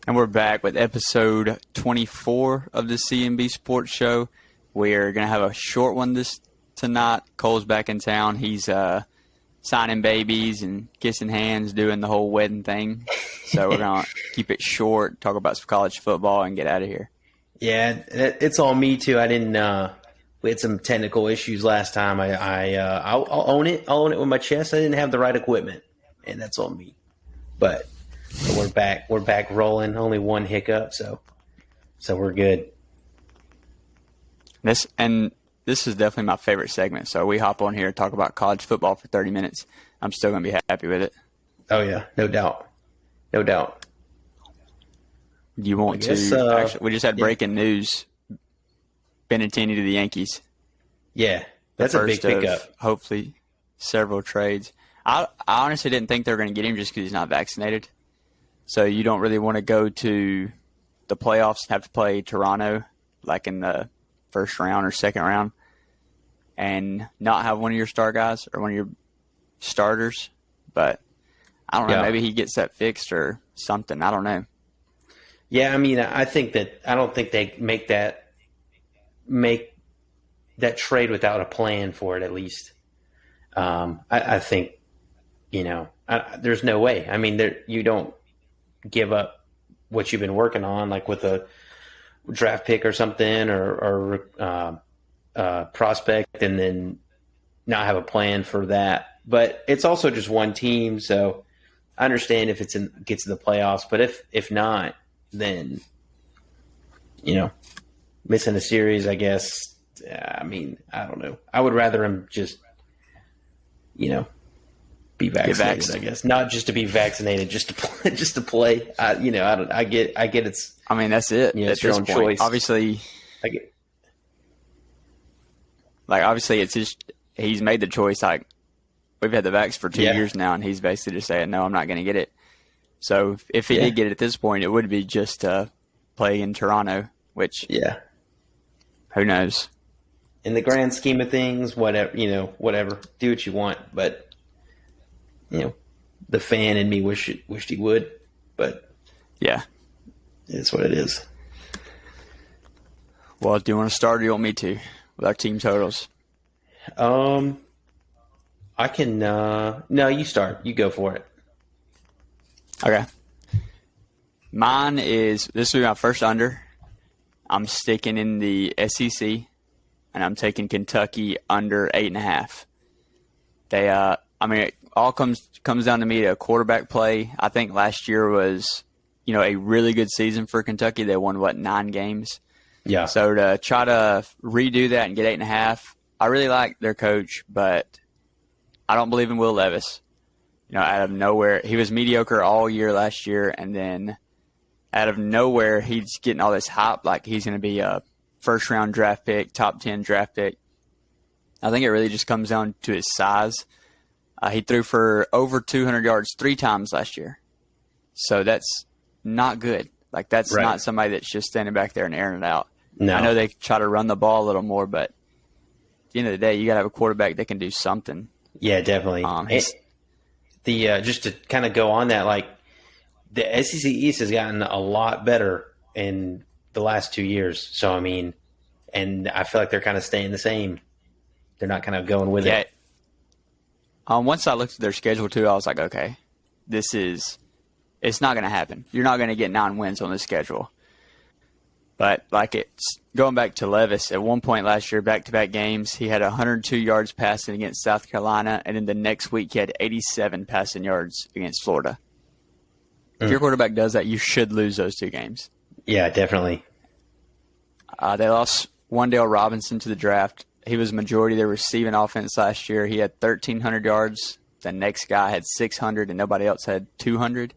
And we're back with episode 24 of the CNB Sports Show. We're going to have a short one tonight. Cole's back in town. He's signing babies and kissing hands, doing the whole wedding thing. So we're going to keep it short, talk about some college football, and get out of here. Yeah, it's all me too. I didn't. We had some technical issues last time. I'll own it. I'll own it with my chest. I didn't have the right equipment, and that's on me. But we're back. We're back rolling. Only one hiccup, so we're good. This is definitely my favorite segment. So we hop on here and talk about college football for 30 minutes. I'm still going to be happy with it. Oh yeah, no doubt, no doubt. Do you want to? Actually, we just had breaking news. Benintendi to the Yankees. Yeah, that's a big pickup. Hopefully, several trades. I honestly didn't think they were going to get him just because he's not vaccinated. So you don't really want to go to the playoffs and have to play Toronto like in the first round or second round and not have one of your star guys or one of your starters. But I don't know. Maybe he gets that fixed or something. I don't know. Yeah, I mean, I don't think they make that trade without a plan for it, at least. I think, there's no way. I mean, you don't give up what you've been working on, like with a draft pick or something or prospect, and then not have a plan for that. But it's also just one team, so I understand if gets to the playoffs. But if not, then missing a series, I guess. I mean, I don't know. I would rather him just, be vaccinated. I guess not just to be vaccinated, just to play. I get it's. I mean, that's it. It's your own choice. Obviously, it's he's made the choice. Like, we've had the vax for 2 years now, and he's basically just saying, no, I'm not going to get it. So if he did get it at this point, it would be just to play in Toronto, which who knows? In the grand scheme of things, whatever, do what you want. But, the fan in me wished he would. But, yeah, it's what it is. Well, do you want to start or do you want me to with our team totals? I can no, you start. You go for it. Okay. Mine this will be my first under. I'm sticking in the SEC, and I'm taking Kentucky under 8.5. It all comes down to me to a quarterback play. I think last year was, a really good season for Kentucky. They won 9 games. Yeah. So to try to redo that and get 8.5, I really like their coach, but I don't believe in Will Levis. Out of nowhere, he was mediocre all year last year, and then out of nowhere, he's getting all this hype like he's going to be a first-round draft pick, top 10 draft pick. I think it really just comes down to his size. He threw for over 200 yards 3 times last year. So that's not good. Like, that's not somebody that's just standing back there and airing it out. No. I know they try to run the ball a little more, but at the end of the day, you got to have a quarterback that can do something. Yeah, definitely. Just to kind of go on that, like, the SEC East has gotten a lot better in the last 2 years. So, I mean, and I feel like they're kind of staying the same. They're not kind of going with it. Once I looked at their schedule, too, I was like, okay, it's not going to happen. You're not going to get 9 wins on this schedule. But, it's going back to Levis, at one point last year, back-to-back games, he had 102 yards passing against South Carolina, and then the next week he had 87 passing yards against Florida. If your quarterback does that, you should lose those 2 games. Yeah, definitely. They lost Wan'Dale Robinson to the draft. He was majority of their receiving offense last year. He had 1,300 yards. The next guy had 600, and nobody else had 200.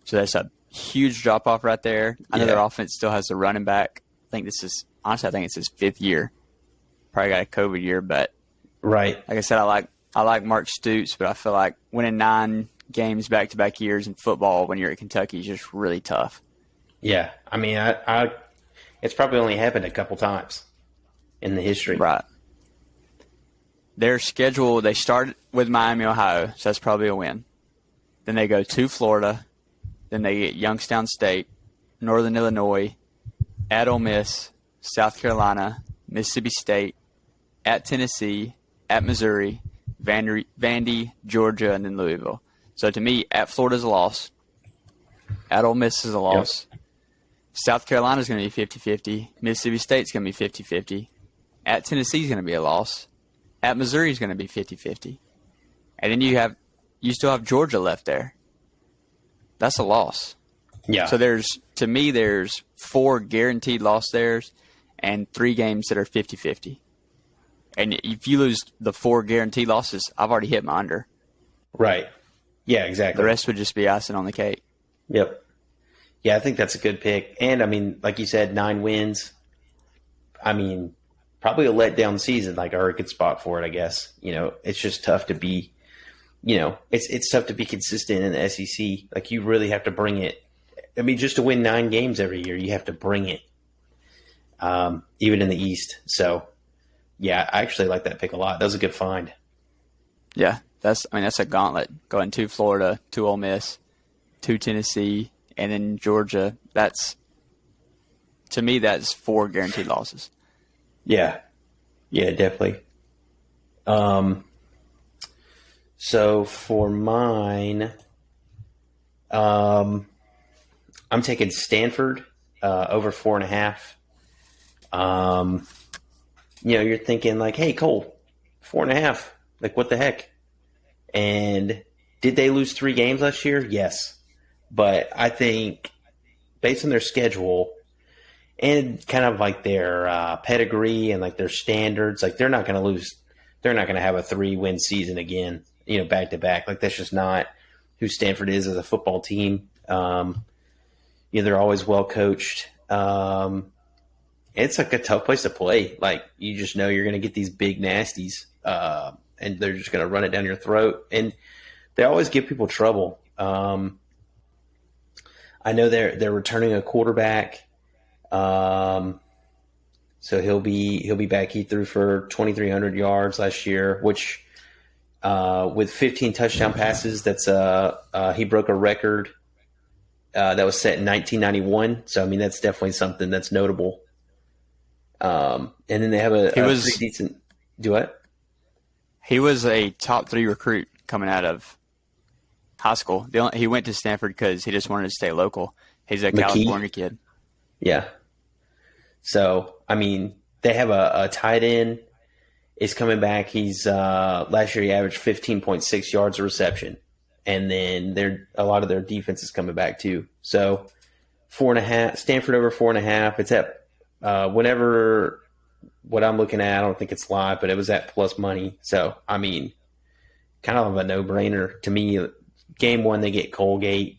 So that's a huge drop-off right there. I know their offense still has a running back. I think it's his 5th year. Probably got a COVID year, but like I said, I like Mark Stoops, but I feel like winning 9 games back-to-back years in football when you're at Kentucky is just really tough. Yeah, I mean, it's probably only happened a couple times in the history. Right. Their schedule, they start with Miami, Ohio, so that's probably a win. Then they go to Florida. Then they get Youngstown State. Northern Illinois, at Ole Miss, South Carolina, Mississippi State, at Tennessee, at Missouri, Vandy, Georgia, and then Louisville. So to me, at Florida is a loss. At Ole Miss is a loss. Yep. South Carolina is going to be 50-50. Mississippi State is going to be 50-50. At Tennessee is going to be a loss. At Missouri is going to be 50-50. And then you still have Georgia left there. That's a loss. Yeah. So to me, there's 4 guaranteed loss there's and 3 games that are 50-50. And if you lose the 4 guaranteed losses, I've already hit my under. Right. Yeah, exactly. The rest would just be icing on the cake. Yep. Yeah, I think that's a good pick. And, I mean, like you said, 9 wins. I mean, probably a letdown season, like, or a good spot for it, I guess. You know, it's just tough to be, you know, it's tough to be consistent in the SEC. Like, you really have to bring it. I mean, just to win 9 games every year, you have to bring it, even in the East. So, yeah, I actually like that pick a lot. That was a good find. Yeah, that's a gauntlet. Going to Florida, to Ole Miss, to Tennessee, and then Georgia. To me, that's 4 guaranteed losses. Yeah. Yeah, definitely. So for mine, I'm taking Stanford over 4.5. You know, you're thinking like, hey, Cole, 4.5. Like, what the heck? And did they lose 3 games last year? Yes. But I think based on their schedule and kind of like their pedigree and like their standards, like they're not going to lose. They're not going to have a 3-win season again, you know, back to back. Like, that's just not who Stanford is as a football team. You know, they're always well coached. It's like a tough place to play. Like, you just know you're going to get these big nasties, and they're just going to run it down your throat. And they always give people trouble. I know they're returning a quarterback. So he'll be back. He threw for 2,300 yards last year, which with 15 touchdown passes, that's he broke a record that was set in 1991. So I mean, that's definitely something that's notable. And then they have a pretty decent. Do what? He was a top 3 recruit coming out of high school. He went to Stanford because he just wanted to stay local. He's a California kid. Yeah. So, I mean, they have a tight end is coming back. He's last year he averaged 15.6 yards a reception. And then a lot of their defense is coming back too. So 4.5, Stanford over 4.5. It's at whenever what I'm looking at, I don't think it's live, but it was at plus money. So, I mean, kind of a no-brainer to me. Game 1, they get Colgate.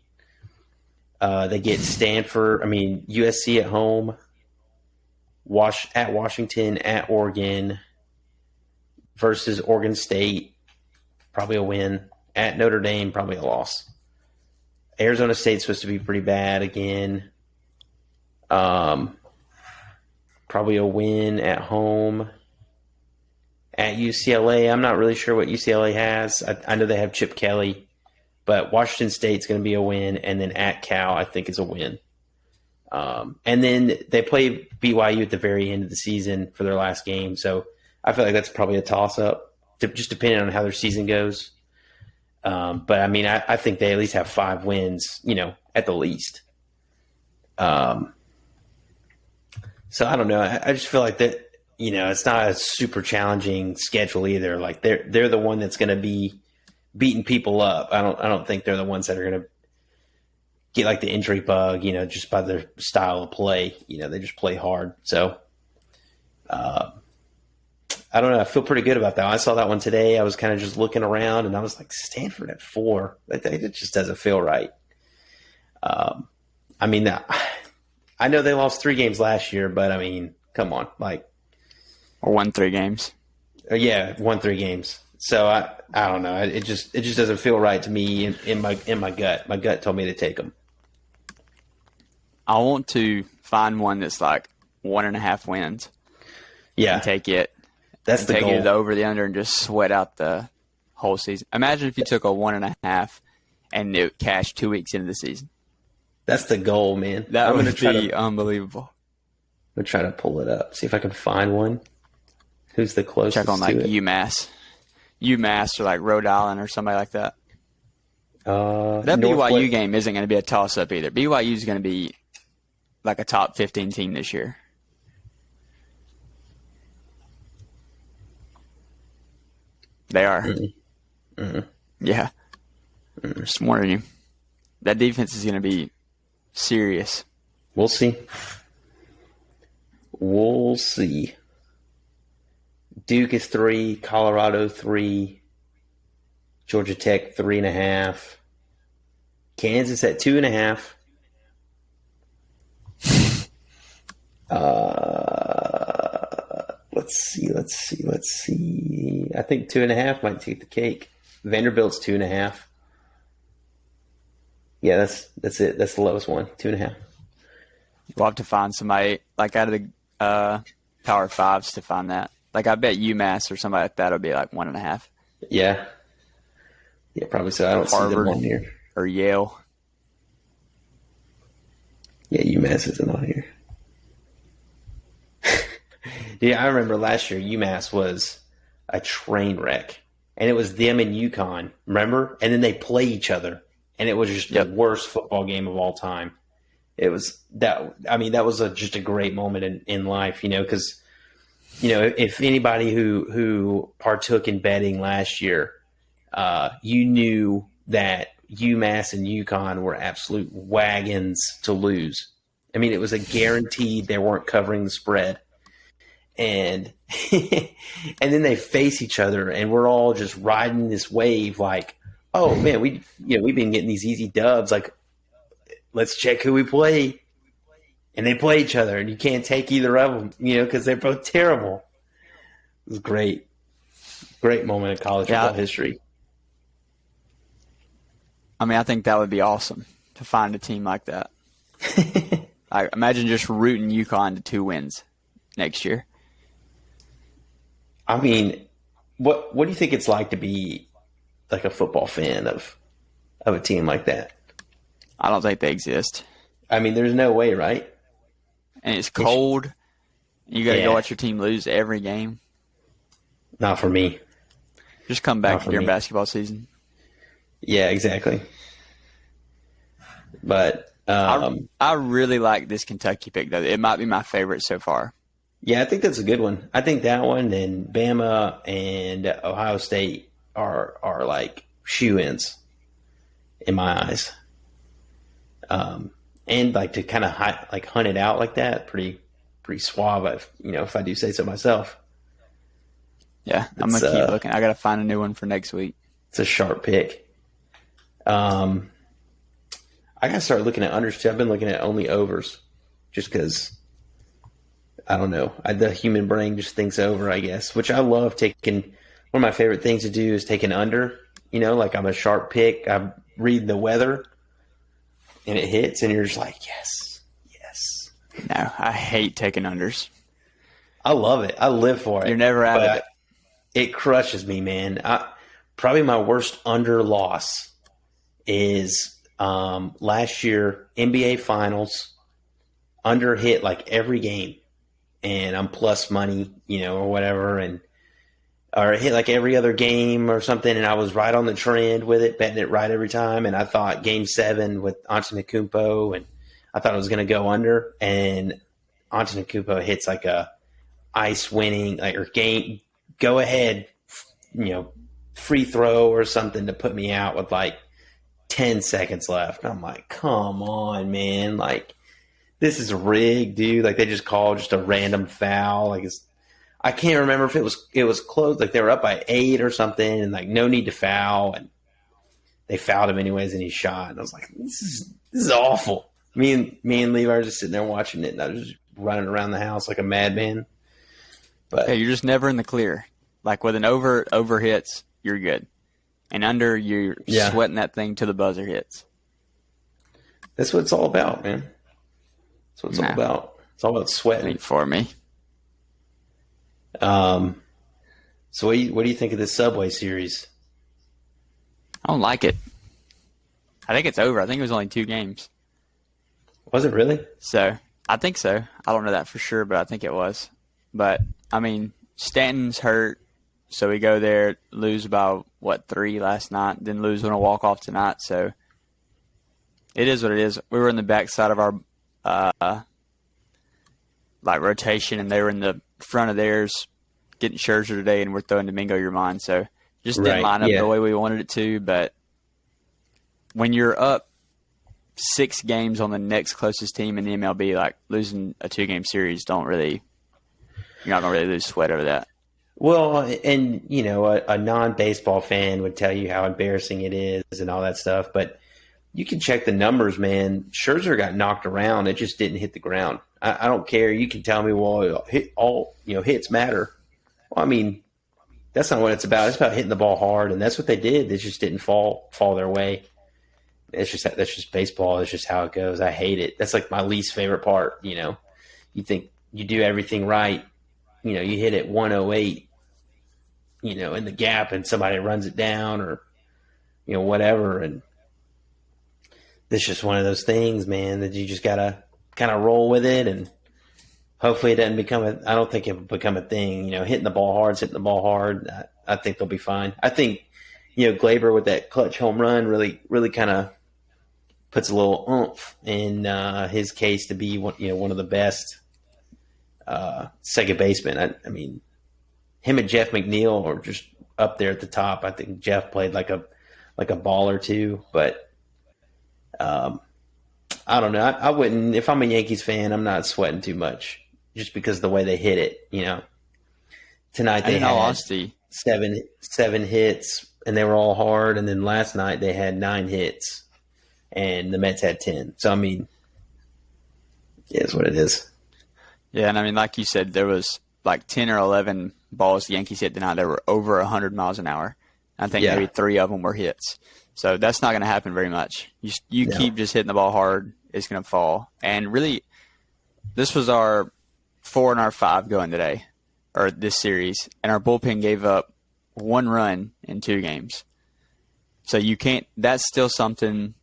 They get Stanford. I mean, USC at home. At Washington, at Oregon versus Oregon State, probably a win. At Notre Dame, probably a loss. Arizona State's supposed to be pretty bad again. Probably a win at home. At UCLA, I'm not really sure what UCLA has. I know they have Chip Kelly, but Washington State's going to be a win, and then at Cal, I think is a win. And then they play BYU at the very end of the season for their last game. So I feel like that's probably a toss-up, just depending on how their season goes. But, I mean, I think they at least have 5 wins, you know, at the least. So I don't know. I just feel like that, you know, it's not a super challenging schedule either. Like, they're the one that's going to be beating people up. I don't think they're the ones that are going to get like the injury bug, you know, just by their style of play. You know, they just play hard. So, I don't know. I feel pretty good about that. I saw that one today. I was kind of just looking around, and I was like, Stanford at 4. It just doesn't feel right. I mean, I know they lost 3 games last year, but I mean, come on, like, or won 3 games. Yeah, won 3 games. So I don't know. It just doesn't feel right to me in my gut. My gut told me to take them. I want to find one that's like 1.5 wins. Yeah, and take it. That's the goal. Take it over the under and just sweat out the whole season. Imagine if you took a 1.5 and it cashed 2 weeks into the season. That's the goal, man. That I'm would gonna try be to unbelievable. pull it up, see if I can find one. Who's the Check on closest like to it? UMass or like Rhode Island or somebody like that. That BYU Northwest. game isn't going to be a toss-up either. BYU is going to be like a top 15 team this year. They are. Yeah. Just warning you. That defense is going to be serious. We'll see. We'll see. Duke is 3, Colorado 3, Georgia Tech 3.5, Kansas at 2.5. Let's see. I think 2.5 might take the cake. Vanderbilt's 2.5. Yeah, that's it. That's the lowest one. 2.5. We'll have to find somebody like out of the Power Fives to find that. Like I bet UMass or somebody like that will be like 1.5. Yeah. Yeah, probably so. I don't see them on here. Or Yale. Yeah, UMass isn't on here. Yeah, I remember last year UMass was a train wreck. And it was them and UConn, remember? And then they play each other. And it was just the worst football game of all time. It was that. I mean, that was just a great moment in life, because, if anybody who partook in betting last year, you knew that UMass and UConn were absolute wagons to lose. I mean, it was a guaranteed they weren't covering the spread. And and then they face each other, and we're all just riding this wave like, oh man, we've been getting these easy dubs. Like, let's check who we play, and they play each other, and you can't take either of them, because they're both terrible. It was great moment in college football history. I mean, I think that would be awesome to find a team like that. I imagine just rooting UConn to 2 wins next year. I mean, what do you think it's like to be like a football fan of a team like that? I don't think they exist. I mean, there's no way, right? And it's cold. You got to go watch your team lose every game. Not for me. Just come back during basketball season. Yeah, exactly. But I really like this Kentucky pick, though. It might be my favorite so far. Yeah, I think that's a good one. I think that one and Bama and Ohio State are like shoe-ins in my eyes. And like to kind of hunt it out like that, pretty suave. If I do say so myself. Yeah, I'm gonna keep looking. I gotta find a new one for next week. It's a sharp pick. I gotta start looking at unders too. I've been looking at only overs, just because. I don't know. The human brain just thinks over, I guess, which I love taking. One of my favorite things to do is take an under. Like I'm a sharp pick. I read the weather, and it hits, and you're just like, yes. No, I hate taking unders. I love it. I live for it. You're never out of it. It crushes me, man. Probably my worst under loss is last year, NBA Finals, under hit like every game. And I'm plus money, or whatever, or hit like every other game or something, and I was right on the trend with it, betting it right every time, and I thought Game 7 with Antetokounmpo, and I thought it was going to go under, and Antetokounmpo hits like a ice winning, or game go ahead, free throw or something to put me out with like 10 seconds left. And I'm like, come on, man, like. This is rigged, dude. Like they just called just a random foul. Like I can't remember if it was close. Like they were up by 8 or something, and like no need to foul, and they fouled him anyways, and he shot. And I was like, this is awful. Me and Levi were just sitting there watching it, and I was just running around the house like a madman. But yeah, you're just never in the clear. Like with an over hits, you're good, and under you're sweating that thing till the buzzer hits. That's what it's all about, man. That's what it's all about. It's all about sweating. Wait for me. So what do you think of this Subway series? I don't like it. I think it's over. I think it was only 2 games. Was it really? So I think so. I don't know that for sure, but I think it was. But I mean, Stanton's hurt, so we go there, lose by 3 last night, then lose on a walk off tonight. So it is what it is. We were in the backside of our rotation, and they were in the front of theirs getting Scherzer today, and we're throwing Domingo your mind. So just didn't Right, line up yeah. the way we wanted it to. But when you're up 6 games on the next closest team in the MLB, like losing a 2-game series, you're not gonna really lose sweat over that. Well, and a non-baseball fan would tell you how embarrassing it is and all that stuff, but you can check the numbers, man. Scherzer got knocked around; it just didn't hit the ground. I don't care. You can tell me, well, hits matter. Well, I mean, that's not what it's about. It's about hitting the ball hard, and that's what they did. They just didn't fall their way. That's just baseball. It's just how it goes. I hate it. That's like my least favorite part. You think you do everything right. You hit it 108. In the gap, and somebody runs it down, or whatever. And it's just one of those things, man, that you just gotta kind of roll with it, and hopefully it doesn't become I don't think it will become a thing. Hitting the ball hard. I think they'll be fine. I think Glaber with that clutch home run really kind of puts a little oomph in his case to be one of the best second basemen. I mean, him and Jeff McNeil are just up there at the top. I think Jeff played like a ball or two, but I don't know. I wouldn't, if I'm a Yankees fan, I'm not sweating too much just because of the way they hit it. Tonight they had seven hits, and they were all hard. And then last night they had 9 hits, and the Mets had 10. So, I mean, it is what it is. Yeah, and I mean, like you said, there was like 10 or 11 balls the Yankees hit tonight that were over 100 miles an hour. I think maybe 3 of them were hits. So that's not going to happen very much. You keep just hitting the ball hard, it's going to fall. And really, this was our 4 and our 5 going today, or this series, and our bullpen gave up 1 run in 2 games. So you can't – that's still something,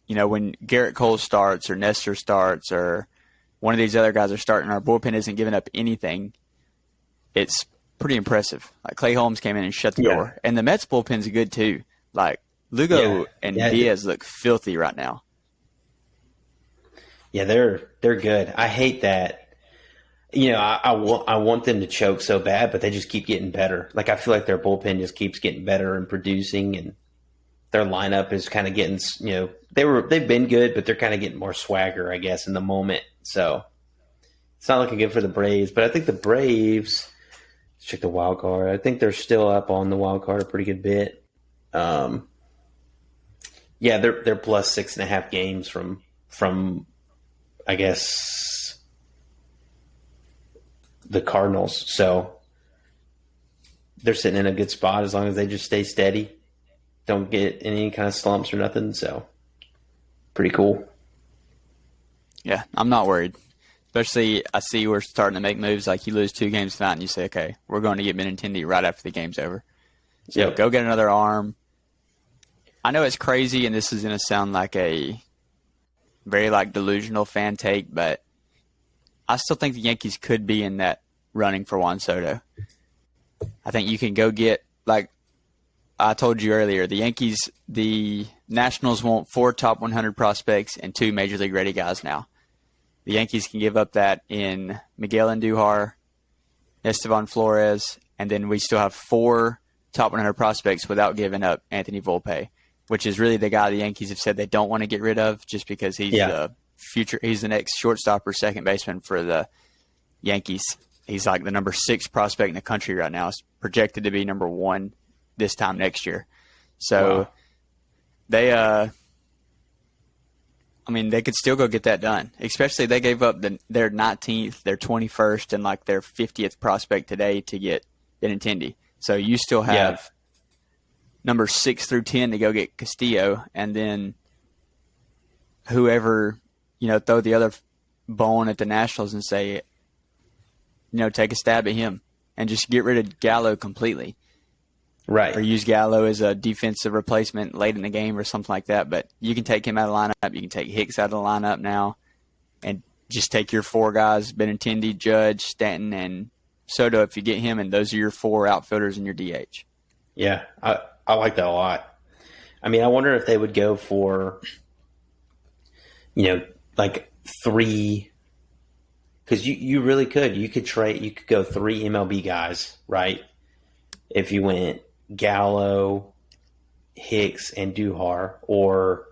when Garrett Cole starts or Nestor starts or one of these other guys are starting, our bullpen isn't giving up anything. It's pretty impressive. Like Clay Holmes came in and shut the door. And the Mets bullpen's good too. Like Lugo and Diaz look filthy right now. Yeah, they're good. I hate that. I want them to choke so bad, but they just keep getting better. Like I feel like their bullpen just keeps getting better and producing, and their lineup is kind of getting. They've been good, but they're kind of getting more swagger, I guess, in the moment. So it's not looking good for the Braves, but I think the Braves. Let's check the wild card. I think they're still up on the wild card a pretty good bit. They're plus 6.5 games from I guess the Cardinals. So they're sitting in a good spot as long as they just stay steady, don't get any kind of slumps or nothing. So pretty cool. Yeah, I'm not worried. Especially, I see we're starting to make moves like you lose 2 games tonight and you say, okay, we're going to get Benintendi right after the game's over. So go get another arm. I know it's crazy, and this is going to sound like a very delusional fan take, but I still think the Yankees could be in that running for Juan Soto. I think you can go get, like I told you earlier, the Nationals want 4 top 100 prospects and 2 major league ready guys now. The Yankees can give up that in Miguel Andujar, Estevan Flores, and then we still have 4 top 100 prospects without giving up Anthony Volpe, which is really the guy the Yankees have said they don't want to get rid of just because he's he's the next shortstop or second baseman for the Yankees. He's like the number 6 prospect in the country right now. It's projected to be number 1 this time next year. So they could still go get that done. Especially they gave up their 19th, their 21st, and their 50th prospect today to get Benintendi. So you still have number 6 through 10 to go get Castillo, and then whoever, throw the other bone at the Nationals and say, take a stab at him and just get rid of Gallo completely. Right. or use Gallo as a defensive replacement late in the game or something like that. But you can take him out of the lineup. You can take Hicks out of the lineup now and just take your four guys, Benintendi, Judge, Stanton, and Soto if you get him, and those are your four outfielders in your DH. Yeah, I like that a lot. I mean, I wonder if they would go for, like 3, because you really could. You could go 3 MLB guys, right? If you went Gallo, Hicks, and Duhar, or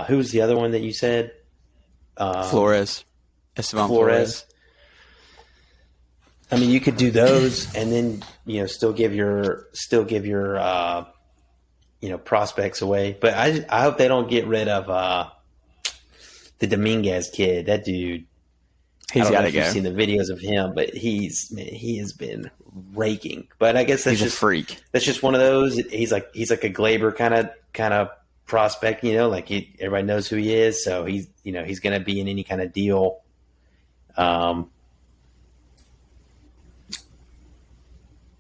who's the other one that you said? Flores. Esteban Flores. I mean, you could do those, and then still give your prospects away. But I hope they don't get rid of the Dominguez kid. That dude, He's got to go. You've seen the videos of him, but he has been raking. But I guess that's he's a freak. That's just one of those. He's like a Glaber kind of prospect. Like everybody knows who he is, so he's going to be in any kind of deal.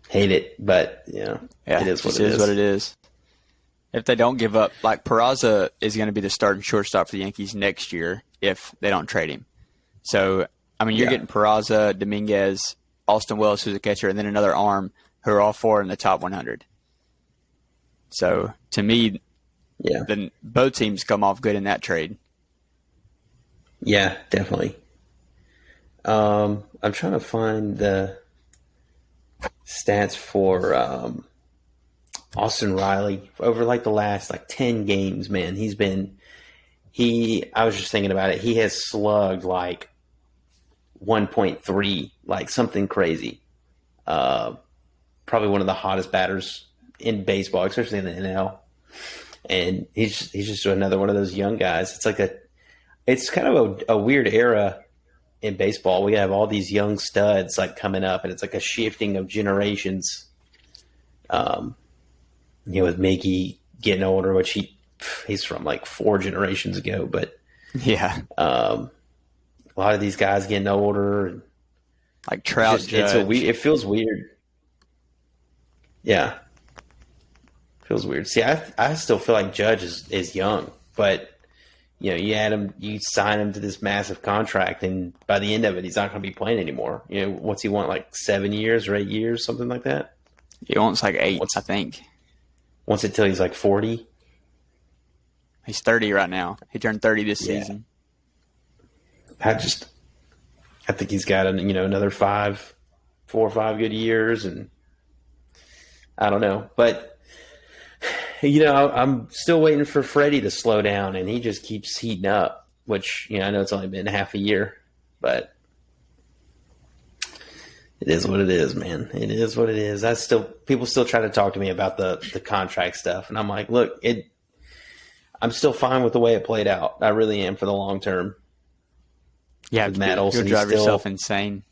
Hate it, but it is what it is. If they don't give up, like Peraza is going to be the starting shortstop for the Yankees next year if they don't trade him. So, I mean, you're getting Peraza, Dominguez, Austin Wells, who's a catcher, and then another arm who are all 4 in the top 100. So, to me, then both teams come off good in that trade. Yeah, definitely. I'm trying to find the stats for Austin Riley over like the last 10 games, man. I was just thinking about it. He has slugged like 1.3, like something crazy. Probably one of the hottest batters in baseball, especially in the NL. And he's just another one of those young guys. It's kind of a weird era in baseball. We have all these young studs coming up, and it's like a shifting of generations. With Mickey getting older, which he's from 4 generations ago, but a lot of these guys getting older, like Trout. It feels weird. Yeah, feels weird. See, I still feel like Judge is young, but you sign him to this massive contract, and by the end of it, he's not going to be playing anymore. What's he want, 7 years or 8 years, something like that? He wants 8, I think. Wants it till he's 40? He's 30 right now. He turned 30 this season. I think he's got another 4 or 5 good years, and I don't know. But I'm still waiting for Freddie to slow down, and he just keeps heating up, which, I know it's only been half a year, but it is what it is, man. It is what it is. People still try to talk to me about the contract stuff, and I'm like, look, I'm still fine with the way it played out. I really am for the long term. Yeah, Matt Olson, you'll drive yourself insane.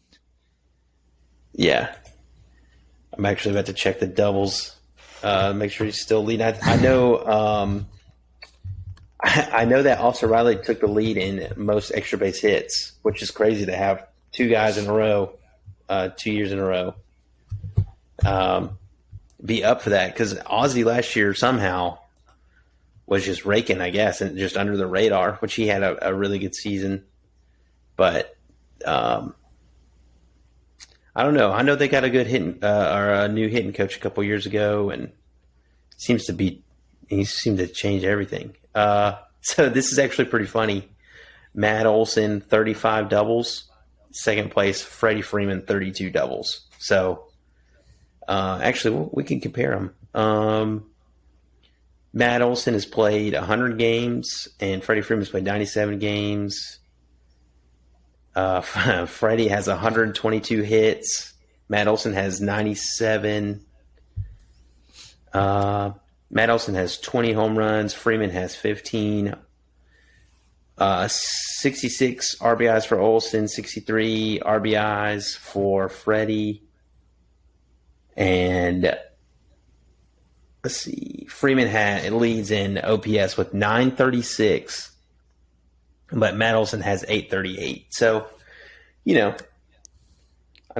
Yeah, I'm actually about to check the doubles. Make sure he's still leading. I know. I know that Austin Riley took the lead in most extra base hits, which is crazy to have 2 guys in a row, 2 years in a row, be up for that. Because Ozzie last year somehow was just raking, I guess, and just under the radar, which he had a really good season. But I don't know. I know they got a good a new hitting coach a couple years ago, and he seemed to change everything. So this is actually pretty funny. Matt Olson, 35 doubles. Second place, Freddie Freeman, 32 doubles. So actually, we can compare them. Matt Olson has played 100 games, and Freddie Freeman's played 97 games. Freddie has 122 hits. Matt Olson has 97. Matt Olson has 20 home runs. Freeman has 15. 66 RBIs for Olson, 63 RBIs for Freddie. And let's see, Freeman leads in OPS with 936, but Matt Olson has 838. So, I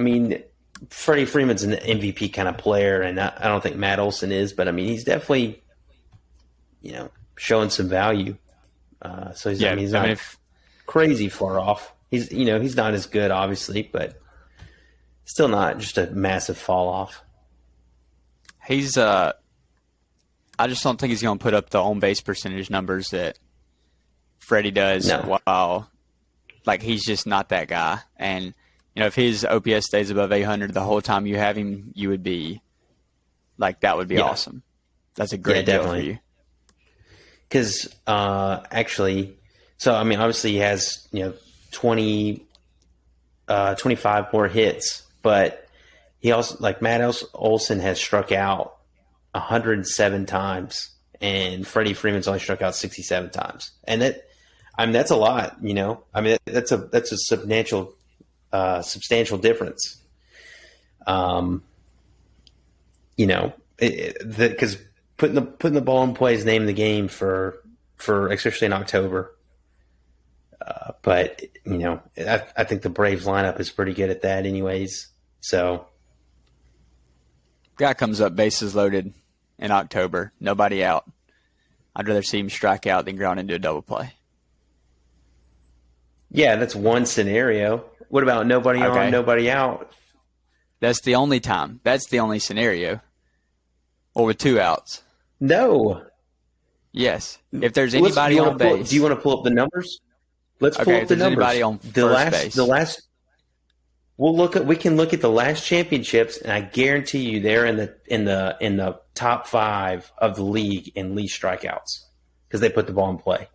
mean, Freddie Freeman's an MVP kind of player, and I don't think Matt Olson is, but I mean, he's definitely, showing some value. So he's, he's not crazy far off. He's not as good, obviously, but still not just a massive fall off. He's, I just don't think he's going to put up the on base percentage numbers that Freddie does. No. While, he's just not that guy. And, if his OPS stays above 800 the whole time you have him, you would be that would be awesome. That's a great deal for you. Because actually, so I mean, obviously he has 25 more hits, but he also Matt Olson has struck out 107 times, and Freddie Freeman's only struck out 67 times, and that's a lot. That's a substantial difference. Because putting the ball in play is name of the game for especially in October. But I think the Braves lineup is pretty good at that, anyways. So, guy comes up bases loaded in October, nobody out. I'd rather see him strike out than ground into a double play. Yeah, that's one scenario. What about nobody on, nobody out? That's the only time. That's the only scenario. Or with two outs. No. Yes. If there's anybody on base. Do you want to pull up the numbers? Let's pull up the numbers. Anybody on first base. We can look at the last championships, and I guarantee you they're in the top 5 of the league in least strikeouts because they put the ball in play.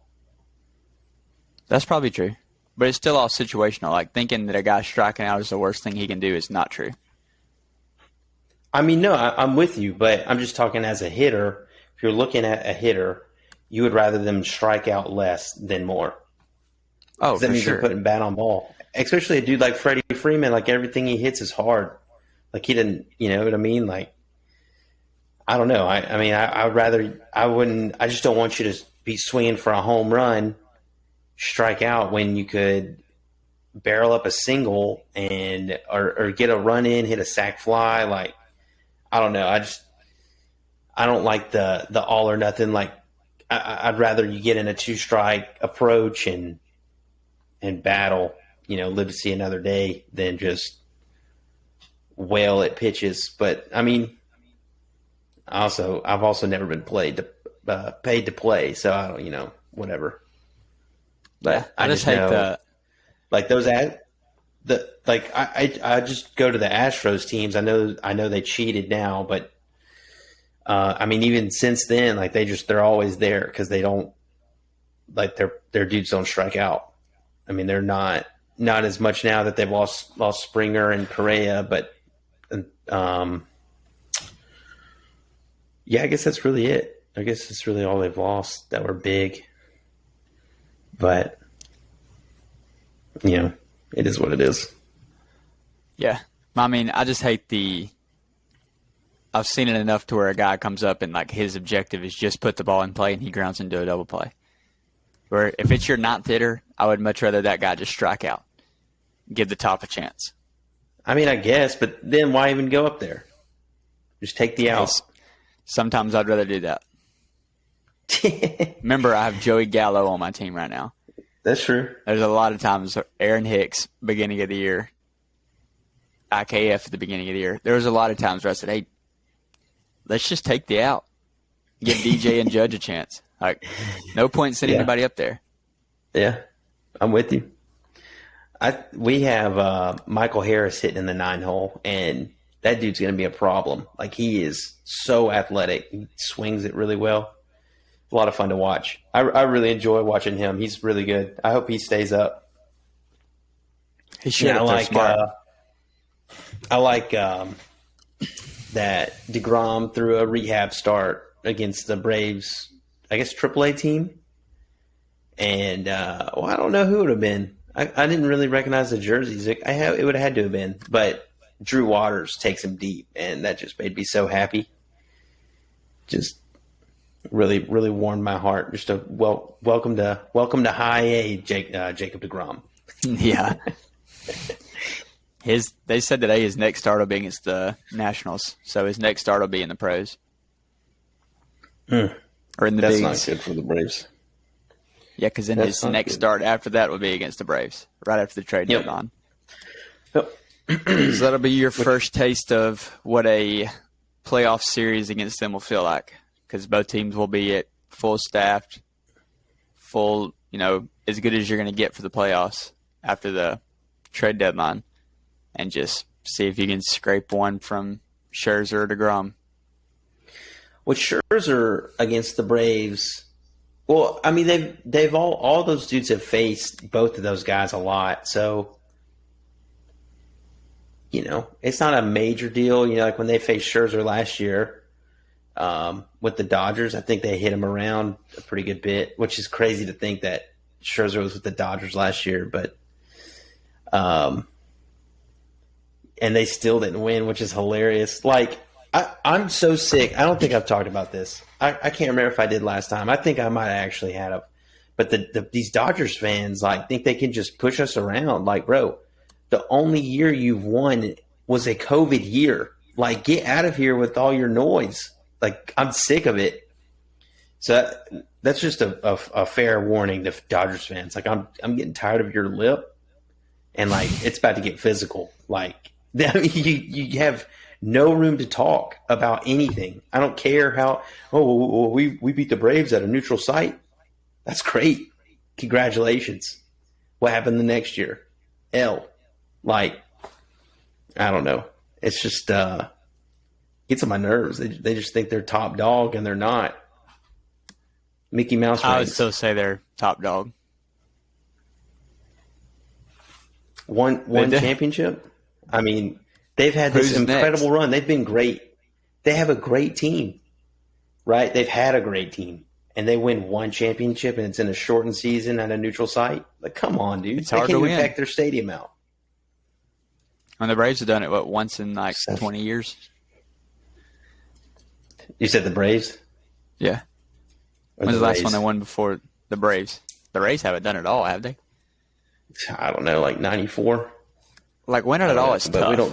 That's probably true. But it's still all situational. Thinking that a guy striking out is the worst thing he can do is not true. I mean, no, I'm with you, but I'm just talking as a hitter. If you're looking at a hitter, you would rather them strike out less than more. Oh, that means they're putting bat on ball. Especially a dude like Freddie Freeman, everything he hits is hard. He didn't, you know what I mean? I don't know. I just don't want you to be swinging for a home run, strike out when you could barrel up a single or get a run in, hit a sac fly. I don't know. I don't like the all or nothing. I'd rather you get in a 2-strike approach and battle, live to see another day than just wail at pitches. But I mean, I've also never been paid to play, so I don't, whatever. But yeah, I just hate know, those I just go to the Astros teams. I know they cheated now, but even since then, they're always there because they don't their dudes don't strike out. They're not as much now that they've lost Springer and Correa, but I guess that's really it. I guess that's really all they've lost that were big. But it is what it is. Yeah. I just hate I've seen it enough to where a guy comes up and his objective is just put the ball in play and he grounds into a double play. Where if it's your ninth hitter, I would much rather that guy just strike out, give the top a chance. I guess, but then why even go up there? Just take the out. Sometimes I'd rather do that. Remember, I have Joey Gallo on my team right now. That's true. There's a lot of times Aaron Hicks, beginning of the year, IKF at the beginning of the year. There was a lot of times where I said, hey, let's just take the out. Give DJ and Judge a chance. No point sending anybody up there. Yeah, I'm with you. We have Michael Harris hitting in the 9-hole, and that dude's going to be a problem. He is so athletic. He swings it really well. A lot of fun to watch. I really enjoy watching him. He's really good. I hope he stays up. He should. I like that DeGrom threw a rehab start against the Braves, I guess, AAA team. And, I don't know who it would have been. I didn't really recognize the jerseys. It would have had to have been. But Drew Waters takes him deep, and that just made me so happy. Just really, really warmed my heart. Just a welcome to high A, Jacob DeGrom. Yeah. They said today his next start will be against the Nationals, so his next start will be in the pros or in the That's bigs. not good for the Braves. Yeah, because then his next start after that will be against the Braves, right after the trade deadline. Yep. So that'll be your first taste of what a playoff series against them will feel like, because both teams will be at full staffed, full, as good as you're going to get for the playoffs after the trade deadline, and just see if you can scrape one from Scherzer or DeGrom. With Scherzer against the Braves, well, I mean they've all those dudes have faced both of those guys a lot, so it's not a major deal. Like when they faced Scherzer last year with the Dodgers, I think they hit him around a pretty good bit, which is crazy to think that Scherzer was with the Dodgers last year, but and they still didn't win, which is hilarious. Like, I'm so sick. I don't think I've talked about this. I can't remember if I did last time. I think I might have actually had a. But these Dodgers fans think they can just push us around. Like, bro, the only year you've won was a COVID year. Like, get out of here with all your noise. Like, I'm sick of it. So that's just a fair warning to Dodgers fans. Like, I'm getting tired of your lip, and like it's about to get physical. Like, you have no room to talk about anything. I don't care how. Oh, we beat the Braves at a neutral site. That's great. Congratulations. What happened the next year? Like, I don't know. It's just gets on my nerves. They just think they're top dog and they're not. Mickey Mouse. I would still say they're top dog. One championship. I mean, they've had this incredible run. They've been great. They have a great team, right? They've had a great team, and they win one championship, and it's in a shortened season at a neutral site. Like, come on, dude! They can't even pack their stadium out. And the Braves have done it once in like 20 years. You said the Braves? Yeah. When's the last one they won before the Braves? The Rays haven't done it all, have they? I don't know, like 94. Like winning it all is tough. But we don't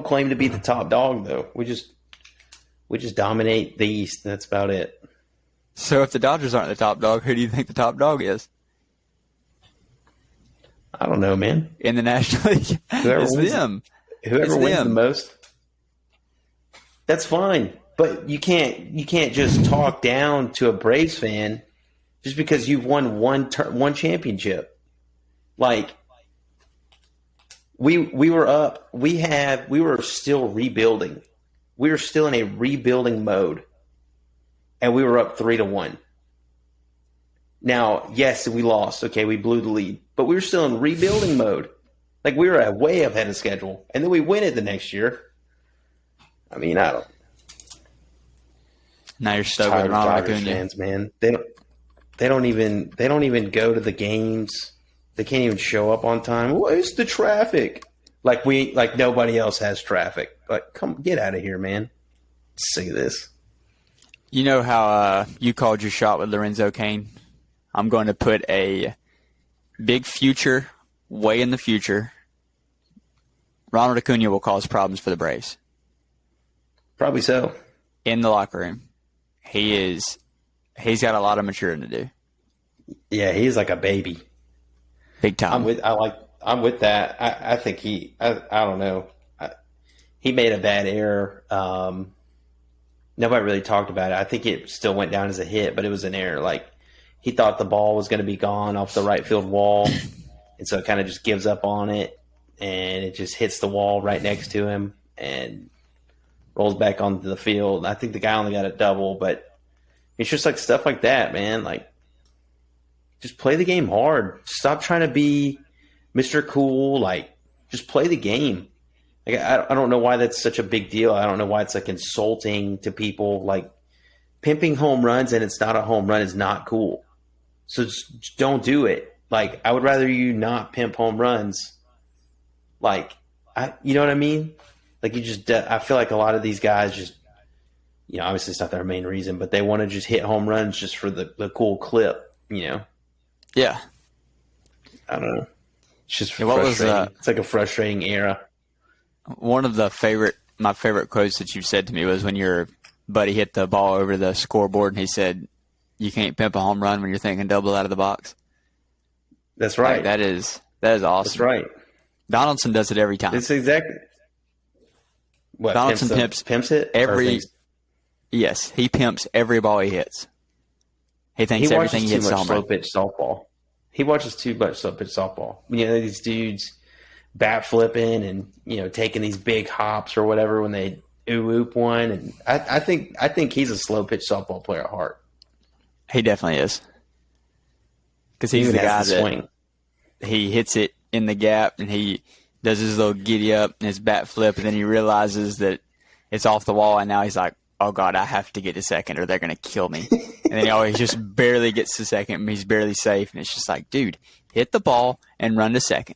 claim to be the top dog though. We just dominate the East. That's about it. So if the Dodgers aren't the top dog, who do you think the top dog is? I don't know, man. In the National League, it's them. Whoever wins the most. That's fine, but you can't just talk down to a Braves fan just because you've won one championship. Like, we were up. We were still rebuilding. We were still in a rebuilding mode, and we were up 3-1. Now, yes, we lost. Okay, we blew the lead, but we were still in rebuilding mode. Like, we were way ahead of schedule, and then we win it the next year. I mean, I don't. Now you're stuck with Ronald Acuna. Fans, man. They don't even go to the games. They can't even show up on time. Where's the traffic? Like nobody else has traffic. Like, come get out of here, man. Sick of this. You know how you called your shot with Lorenzo Cain? I'm going to put a big future, way in the future. Ronald Acuna will cause problems for the Braves. Probably so. In the locker room. He's got a lot of maturing to do. Yeah, he's like a baby. Big time. I'm with that. I think I don't know. He made a bad error. Nobody really talked about it. I think it still went down as a hit, but it was an error. Like, he thought the ball was going to be gone off the right field wall, and so it kind of just gives up on it, and it just hits the wall right next to him and rolls back onto the field. I think the guy only got a double, but it's just like stuff like that, man. Like, just play the game hard. Stop trying to be Mr. Cool. Like, just play the game. Like, I don't know why that's such a big deal. I don't know why it's like insulting to people. Like, pimping home runs and it's not a home run is not cool. So just don't do it. Like, I would rather you not pimp home runs. Like, you know what I mean? Like, I feel like a lot of these guys just, obviously it's not their main reason, but they want to just hit home runs just for the cool clip, Yeah. I don't know. It's just Yeah, what was frustrating. It's like a frustrating era. one of my favorite quotes that you've said to me was when your buddy hit the ball over the scoreboard and he said, "You can't pimp a home run when you're thinking double out of the box." That's right. Like, that is awesome. That's right. Donaldson does it every time. It's exactly what Donaldson pimps it every. Yes, he pimps every ball he hits. He thinks everything he hits is a home run. Slow pitch softball. He watches too much slow pitch softball. You know, these dudes bat flipping and, you know, taking these big hops or whatever when they oop one. And I think he's a slow pitch softball player at heart. He definitely is. Because he's the guy that swing. He hits it in the gap and he does his little giddy up and his bat flip, and then he realizes that it's off the wall, and now he's like, "Oh God, I have to get to second or they're going to kill me." And then he always just barely gets to second and he's barely safe. And it's just like, dude, hit the ball and run to second.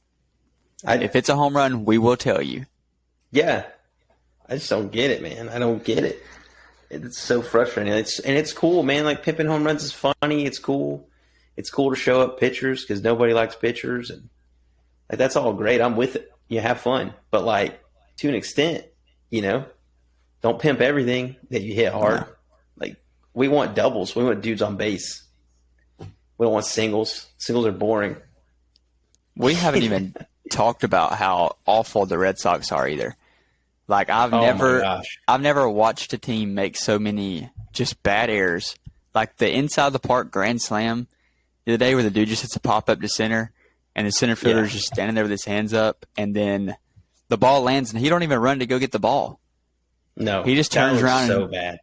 If it's a home run, we will tell you. Yeah. I just don't get it, man. I don't get it. It's so frustrating. It's cool, man. Like, pimping home runs is funny. It's cool. It's cool to show up pitchers because nobody likes pitchers. And like, that's all great. I'm with it. You have fun. But like, to an extent, you know, don't pimp everything that you hit hard. No. Like, we want doubles. We want dudes on base. We don't want singles. Singles are boring. We haven't even talked about how awful the Red Sox are either. Like, I've never watched a team make so many just bad errors. Like the inside the park grand slam the other day where the dude just hits a pop up to center and the center fielder is just standing there with his hands up, and then the ball lands and he don't even run to go get the ball. No, he just turns around. So bad.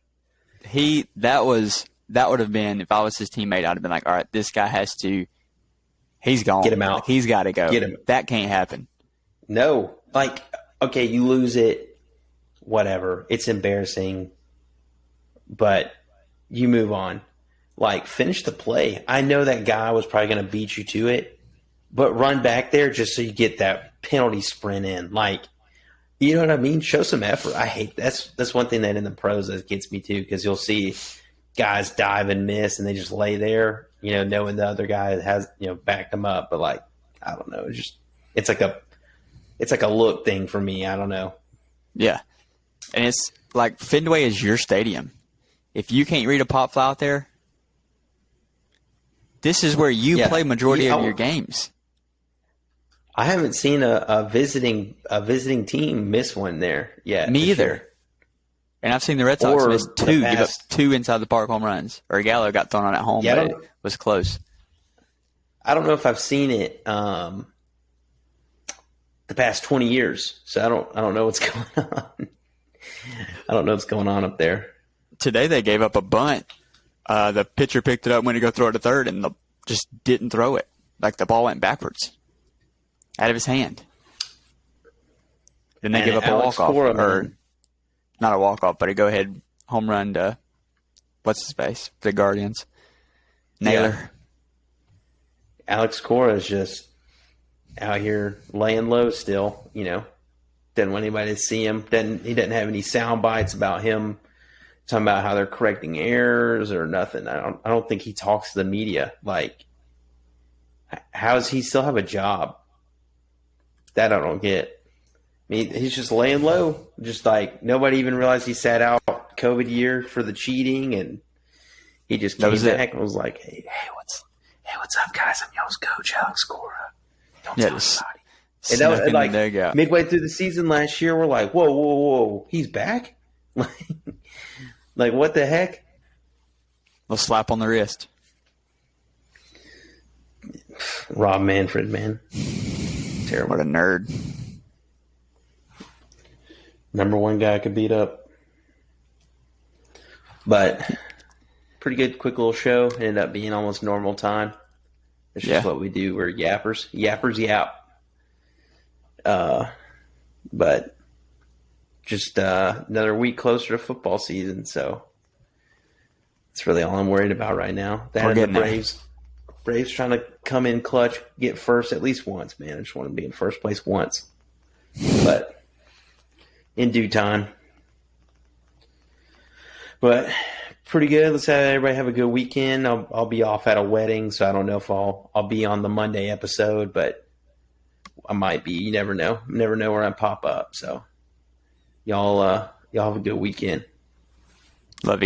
That would have been, if I was his teammate, I'd have been like, all right, this guy has to. He's gone. Get him out. Like, he's got to go. Get him. That can't happen. No, like, okay, you lose it, whatever. It's embarrassing, but you move on. Like, finish the play. I know that guy was probably going to beat you to it, but run back there just so you get that penalty sprint in. Like, you know what I mean? Show some effort. I hate that's one thing that in the pros that gets me too, because you'll see guys dive and miss and they just lay there, you know, knowing the other guy has, you know, backed them up. But like, I don't know, it's like a look thing for me. I don't know. Yeah, and it's like Fenway is your stadium. If you can't read a pop fly out there, this is where you play majority of your games. I haven't seen a visiting team miss one there yet. Me either. Sure. And I've seen the Red Sox miss two, give up two inside the park home runs. Or Gallo got thrown on at home, but it was close. I don't know if I've seen it the past 20 years, so I don't know what's going on. I don't know what's going on up there. Today they gave up a bunt. The pitcher picked it up, went to go throw it to third, and just didn't throw it. Like, the ball went backwards out of his hand. Then they give up a walk-off. Or not a walk-off, but a go-ahead home run to, what's his face? The Guardians. Naylor. Yeah. Alex Cora is just out here laying low still, you know. Doesn't want anybody to see him. He doesn't have any sound bites about him talking about how they're correcting errors or nothing. I don't think he talks to the media. Like, how does he still have a job? That I don't get. I mean, he's just laying low. Just like, nobody even realized he sat out COVID year for the cheating, and he just came back and was like, hey, what's up, guys? I'm y'all's coach, Alex Cora. Don't tell anybody. And that was like midway through the season last year, we're like, whoa, he's back? Like, what the heck? A slap on the wrist. Rob Manfred, man. Terrible. What a nerd. Number one guy I could beat up. But pretty good, quick little show. Ended up being almost normal time. It's just what we do. We're yappers. Yappers yap. But just another week closer to football season, so that's really all I'm worried about right now. That and the Braves trying to come in clutch, get first at least once, man. I just want to be in first place once. But in due time. But pretty good. Let's have everybody have a good weekend. I'll be off at a wedding, so I don't know if I'll be on the Monday episode, but I might be. You never know. Never know where I pop up. So y'all have a good weekend. Love you.